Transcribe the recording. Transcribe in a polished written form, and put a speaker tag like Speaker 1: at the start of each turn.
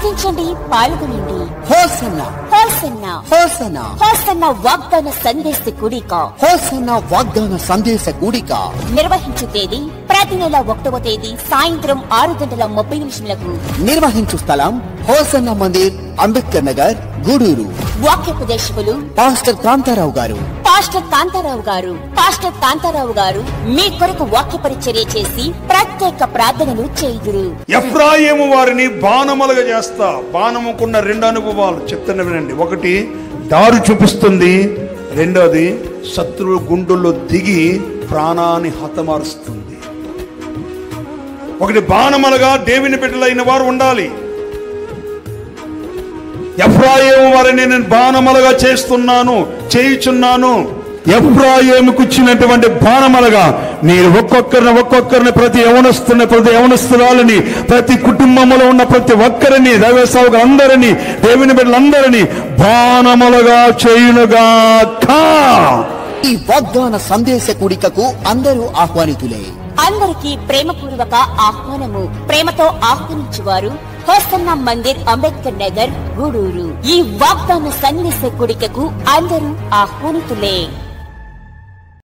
Speaker 1: ప్రార్థించండి, పాల్గొనండి.
Speaker 2: Hosanna
Speaker 1: hosanna
Speaker 2: hosanna
Speaker 1: hosanna వాగ్దాన సందేశ కూడిక.
Speaker 2: హోసన్నా వాగ్దాన సందేశ కూడిక
Speaker 1: నిర్వహించు తేదీ ప్రతి నెల 1వ తేదీ సాయంత్రం 6:30
Speaker 2: నిర్వహించు స్థలం హోసన్నా మందిర్, అంబేద్కర్ నగర్, గూడూరు.
Speaker 1: వాక్యోపదేశకులు
Speaker 2: పాస్టర్ కాంతారావు గారు.
Speaker 1: పాస్టర్ కాంతారావు గారు మీ కొరకు వాక్య పరిచర్య చేసి ప్రత్యేక ప్రార్థనలు చేయుదురు.
Speaker 3: ఎఫ్రాయిము వారిని బాణములుగా చేస్తా. బాణముకున్న 2 అనుభవాలు చెప్తున్నా వినండి. ఒకటి దారి చూపిస్తుంది, రెండోది శత్రువు గుండెల్లో దిగి ప్రాణాన్ని హతమారుస్తుంది. ఒకటి బాణములుగా దేవుని బిడ్డలైన వారు ఉండాలి. ఎఫ్రాయిము వారిని నేను బాణములుగా చేయుచున్నాను. ఎఫ్రాయిముకు ఇచ్చినటువంటి బాణములుగా మీరు ఒక్కొక్కరిని ప్రతి యవనస్తురాలని, ప్రతి కుటుంబంలో ఉన్న ప్రతి ఒక్కరిని, దైవ సేవకులందరినీ, దేవుని బిడ్డలందరినీ బాణములుగా చేయునుగాక.
Speaker 2: ఈ వాగ్దాన సందేశ కూడికకు అందరూ ఆహ్వానితులే.
Speaker 1: అందరికీ ప్రేమపూర్వక ఆహ్వానము. ప్రేమతో ఆహ్వానించువారు హోసన్నా మందిర్, అంబేద్కర్ నగర్, గూడూరు. ఈ వాగ్దాన సందేశ కూడికకు అందరూ ఆహ్వానితులే.